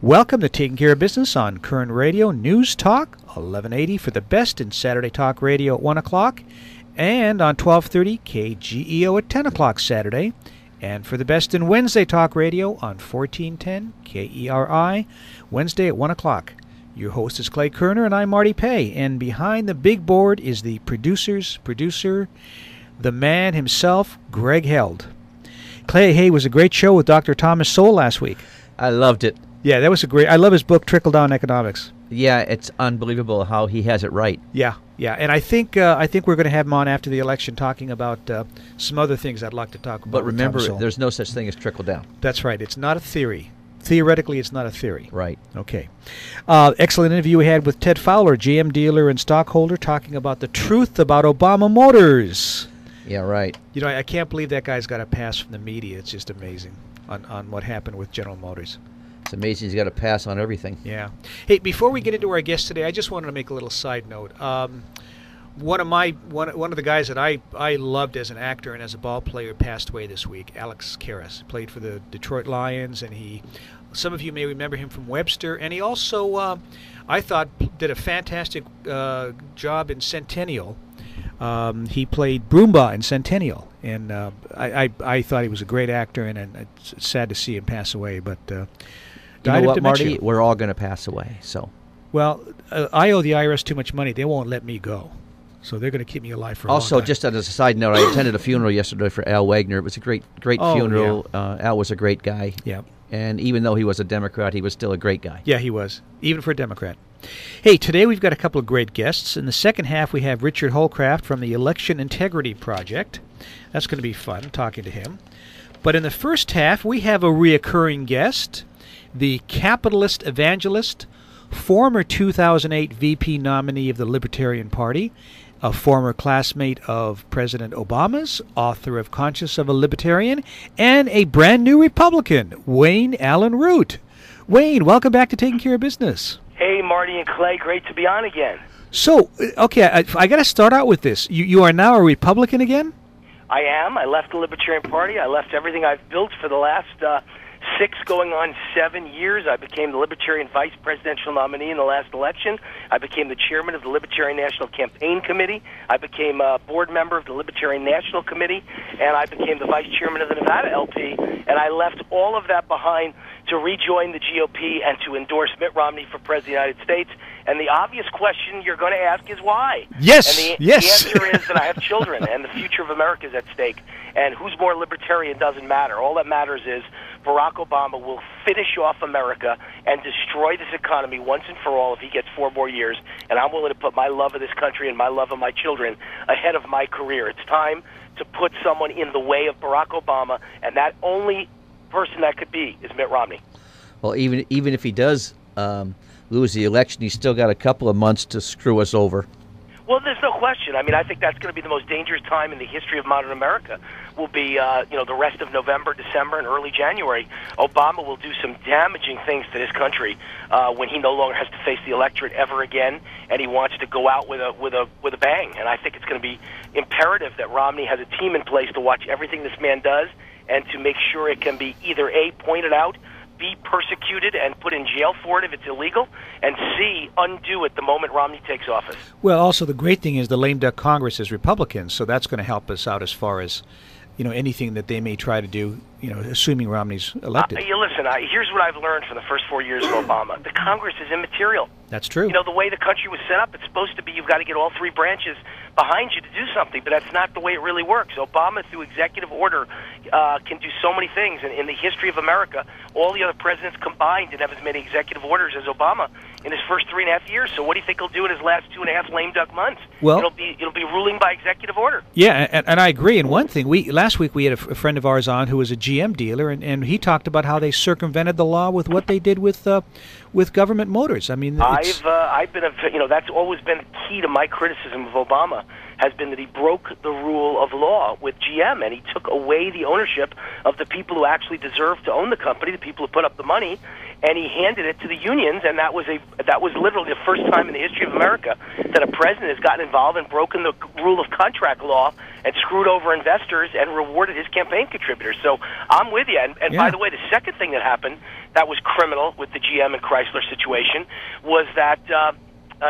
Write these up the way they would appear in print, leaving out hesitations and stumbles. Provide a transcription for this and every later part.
Welcome to Taking Care of Business on Koerner Radio News Talk 1180 for the best in Saturday Talk Radio at 1 o'clock and on 1230 KGEO at 10 o'clock Saturday, and for the best in Wednesday Talk Radio on 1410 KERI Wednesday at 1 o'clock. Your host is Clay Koerner and I'm Marty Pay, and behind the big board is the producer's producer, the man himself, Greg Held. Clay, hey, was a great show with Dr. Thomas Sowell last week. I loved it. Yeah, that was a great. I love his book, Trickle Down Economics. Yeah, it's unbelievable how he has it right. Yeah, and I think we're going to have him on after the election talking about some other things I'd like to talk about. But remember, there's no such thing as trickle down. That's right. It's not a theory. Theoretically, it's not a theory. Right. Okay. Excellent interview we had with Ted Fowler, GM dealer and stockholder, talking about the truth about Obama Motors. Yeah, right. You know, I can't believe that guy's got a pass from the media. It's just amazing on what happened with General Motors. It's amazing he's got a pass on everything. Yeah. Hey, before we get into our guest today, I just wanted to make a little side note. One of the guys that I loved as an actor and as a ball player passed away this week. Alex Karras played for the Detroit Lions, and some of you may remember him from Webster, and he also I thought did a fantastic job in Centennial. He played Broomba in Centennial, and I thought he was a great actor, and it's sad to see him pass away. But you know what, Marty? We're all going to pass away. So, well, I owe the IRS too much money. They won't let me go, so they're going to keep me alive for a long time. Also, just as a side note, I attended a funeral yesterday for Al Wagner. It was a great funeral. Yeah. Al was a great guy. Yeah. And even though he was a Democrat, he was still a great guy. Yeah, he was, even for a Democrat. Hey, today we've got a couple of great guests. In the second half, we have Richard Holcraft from the Election Integrity Project. That's going to be fun, talking to him. But in the first half, we have a reoccurring guest, the capitalist evangelist, former 2008 VP nominee of the Libertarian Party, a former classmate of President Obama's, author of Conscience of a Libertarian, and a brand new Republican, Wayne Allyn Root. Wayne, welcome back to Taking Care of Business. Hey, Marty and Clay, great to be on again. So, okay, I got to start out with this. You are now a Republican again? I am. I left the Libertarian Party. I left everything I've built for the last 6 going on 7 years. I became the Libertarian Vice Presidential nominee in the last election. I became the chairman of the Libertarian National Campaign Committee. I became a board member of the Libertarian National Committee, and I became the vice chairman of the Nevada LP, and I left all of that behind to rejoin the GOP and to endorse Mitt Romney for President of the United States. And the obvious question you're going to ask is why? Yes, and the yes. answer is that I have children, and the future of America is at stake. And who's more libertarian doesn't matter. All that matters is Barack Obama will finish off America and destroy this economy once and for all if he gets 4 more years. And I'm willing to put my love of this country and my love of my children ahead of my career. It's time to put someone in the way of Barack Obama, and that only person that could be is Mitt Romney. Well, even if he does lose the election, he's still got a couple of months to screw us over. Well, there's no question. I mean, I think that's going to be the most dangerous time in the history of modern America. Will be, the rest of November, December, and early January. Obama will do some damaging things to this country when he no longer has to face the electorate ever again, and he wants to go out with a bang. And I think it's going to be imperative that Romney has a team in place to watch everything this man does and to make sure it can be either A, pointed out, B, persecuted and put in jail for it if it's illegal, and C, undo it the moment Romney takes office. Well, also the great thing is the lame duck Congress is Republicans, so that's going to help us out as far as, anything that they may try to do, assuming Romney's elected. Listen, here's what I've learned from the first 4 years of Obama. The Congress is immaterial. That's true. The way the country was set up, it's supposed to be you've got to get all 3 branches behind you to do something, but that's not the way it really works. Obama, through executive order, can do so many things. And in the history of America, all the other presidents combined didn't have as many executive orders as Obama in his first 3.5 years. So what do you think he'll do in his last 2.5 lame duck months? Well, it'll be ruling by executive order. Yeah, and I agree. And one thing, last week we had a friend of ours on who was a GM dealer, and he talked about how they circumvented the law with what they did with government motors. I mean, I've been that's always been key to my criticism of Obama, has been that he broke the rule of law with GM, and he took away the ownership of the people who actually deserved to own the company, the people who put up the money, and he handed it to the unions. And that was literally the first time in the history of America that a president has gotten involved and broken the rule of contract law and screwed over investors and rewarded his campaign contributors. So I'm with you. And by the way, the second thing that happened that was criminal with the GM and Chrysler situation was that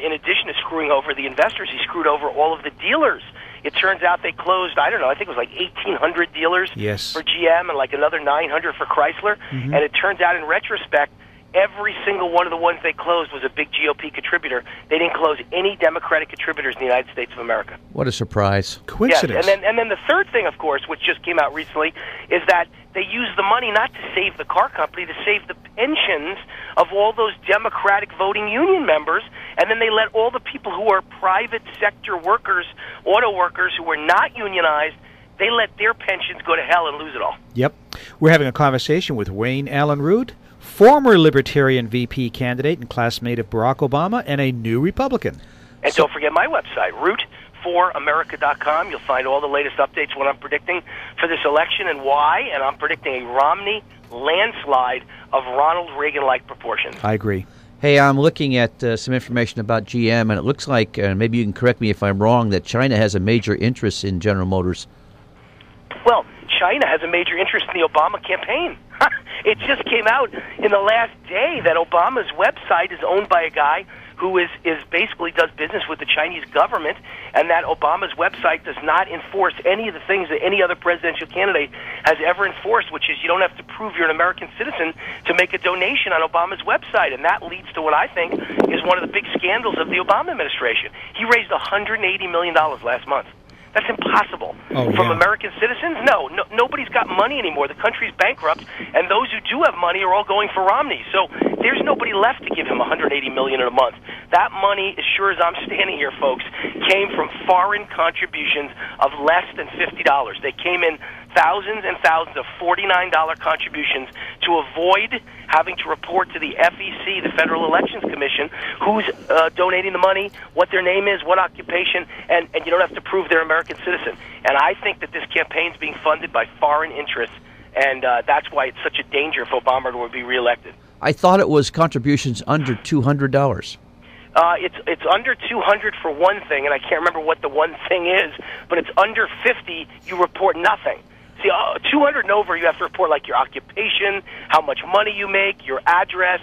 in addition to screwing over the investors, he screwed over all of the dealers. It turns out they closed, I don't know, I think it was like 1,800 dealers for GM and like another 900 for Chrysler. And it turns out in retrospect, every single one of the ones they closed was a big GOP contributor. They didn't close any Democratic contributors in the United States of America. What a surprise. Coincidence. Yes. And then the third thing, of course, which just came out recently, is that they used the money not to save the car company, to save the pensions of all those Democratic voting union members, and then they let all the people who are private sector workers, auto workers who were not unionized, they let their pensions go to hell and lose it all. Yep. We're having a conversation with Wayne Allyn Root, former Libertarian VP candidate and classmate of Barack Obama, and a new Republican. And don't forget my website, root4america.com. You'll find all the latest updates, what I'm predicting for this election and why, and I'm predicting a Romney landslide of Ronald Reagan-like proportions. I agree. Hey, I'm looking at some information about GM, and it looks like, and maybe you can correct me if I'm wrong, that China has a major interest in General Motors. Well, China has a major interest in the Obama campaign. It just came out in the last day that Obama's website is owned by a guy who is basically does business with the Chinese government, and that Obama's website does not enforce any of the things that any other presidential candidate has ever enforced, which is you don't have to prove you're an American citizen to make a donation on Obama's website. And that leads to what I think is one of the big scandals of the Obama administration. He raised $180 million last month. That's impossible. From American citizens? No, nobody's got money anymore. The country's bankrupt, and those who do have money are all going for Romney. So there's nobody left to give him $180 million in a month. That money, as sure as I'm standing here, folks, came from foreign contributions of less than $50. They came in thousands and thousands of $49 contributions to avoid having to report to the FEC, the Federal Elections Commission, who's donating the money, what their name is, what occupation, and you don't have to prove they're American citizen. And I think that this campaign is being funded by foreign interests, and that's why it's such a danger if Obama were to be reelected. I thought it was contributions under $200. It's under 200 for one thing, and I can't remember what the one thing is, but it's under 50, you report nothing. See, 200 and over, you have to report like your occupation, how much money you make, your address.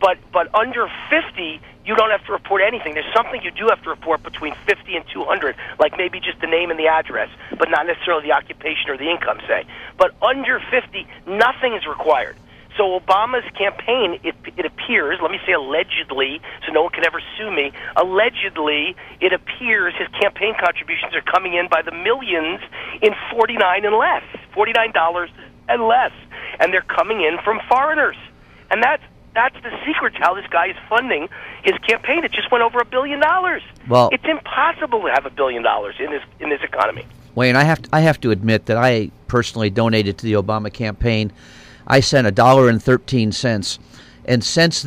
But under 50, you don't have to report anything. There's something you do have to report between 50 and 200, like maybe just the name and the address, but not necessarily the occupation or the income, say. But under 50, nothing is required. So Obama's campaign, it appears, let me say allegedly, so no one can ever sue me, allegedly it appears his campaign contributions are coming in by the millions in $49 and less. And they're coming in from foreigners. And that's the secret to how this guy is funding his campaign. It just went over $1 billion. Well, it's impossible to have $1 billion in this economy. Wayne, I have to admit that I personally donated to the Obama campaign. I sent $1.13, and since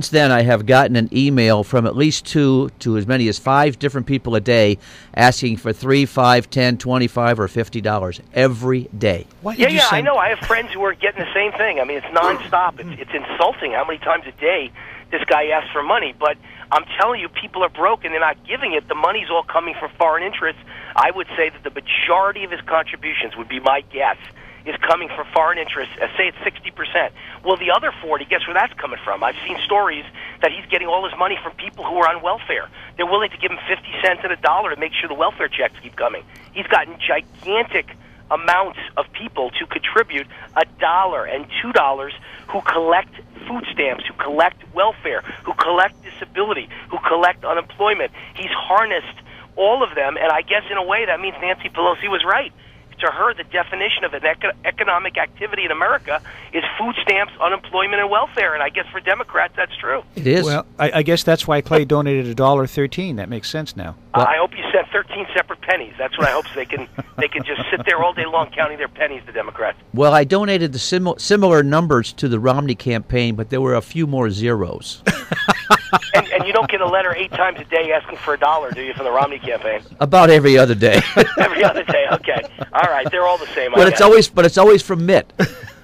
then I have gotten an email from at least 2 to as many as 5 different people a day asking for $3, $5, $10, $25, or $50 every day. I know. I have friends who are getting the same thing. I mean, it's nonstop. It's insulting how many times a day this guy asks for money. But I'm telling you, people are broke and they're not giving it. The money's all coming from foreign interests. I would say that the majority of his contributions, would be my guess, is coming from foreign interests. Say it's 60%. Well, the other 40, guess where that's coming from? I've seen stories that he's getting all his money from people who are on welfare. They're willing to give him 50 cents and $1 to make sure the welfare checks keep coming. He's gotten gigantic amounts of people to contribute $1 and $2 who collect food stamps, who collect welfare, who collect disability, who collect unemployment. He's harnessed all of them, and I guess in a way that means Nancy Pelosi was right. To her, the definition of an economic activity in America is food stamps, unemployment, and welfare. And I guess for Democrats, that's true. It is. Well, I guess that's why Clay donated $1.13. That makes sense now. I hope you sent 13 separate pennies. That's what I hope, so they can just sit there all day long counting their pennies, the Democrats. Well, I donated the similar numbers to the Romney campaign, but there were a few more zeros. And you don't get a letter 8 times a day asking for $1, do you, from the Romney campaign? About every other day. Every other day, okay. All right, they're all the same. But it's always from Mitt.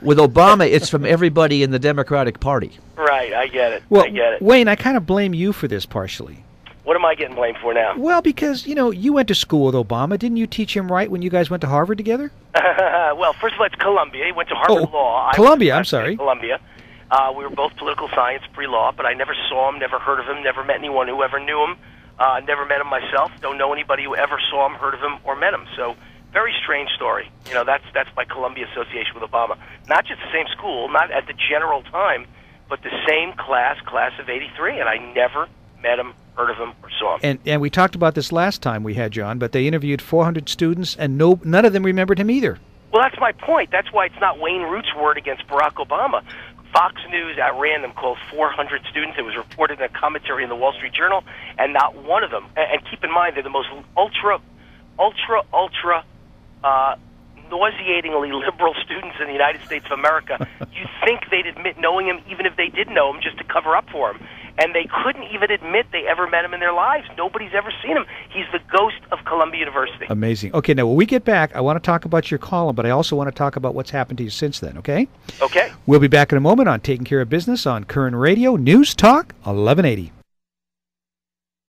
With Obama, it's from everybody in the Democratic Party. Right, I get it. Well, I get it. Wayne, I kind of blame you for this partially. What am I getting blamed for now? Well, because, you went to school with Obama. Didn't you teach him right when you guys went to Harvard together? Well, first of all, it's Columbia. He went to Harvard Law. Columbia, I'm sorry. Columbia. We were both political science, pre-law, but I never saw him, never heard of him, never met anyone who ever knew him. Never met him myself. Don't know anybody who ever saw him, heard of him, or met him. So, very strange story. That's my Columbia association with Obama. Not just the same school, not at the general time, but the same class of '83, and I never met him, heard of him, or saw him. And we talked about this last time we had you on, but they interviewed 400 students, and none of them remembered him either. Well, that's my point. That's why it's not Wayne Root's word against Barack Obama. Fox News at random called 400 students. It was reported in a commentary in the Wall Street Journal, and not one of them. And keep in mind, they're the most ultra nauseatingly liberal students in the United States of America. You think they'd admit knowing him, even if they did know him, just to cover up for him. And they couldn't even admit they ever met him in their lives. Nobody's ever seen him. He's the ghost of Columbia University. Amazing. Okay, now when we get back, I want to talk about your column, but I also want to talk about what's happened to you since then, okay? Okay. We'll be back in a moment on Taking Care of Business on Koerner Radio, News Talk 1180.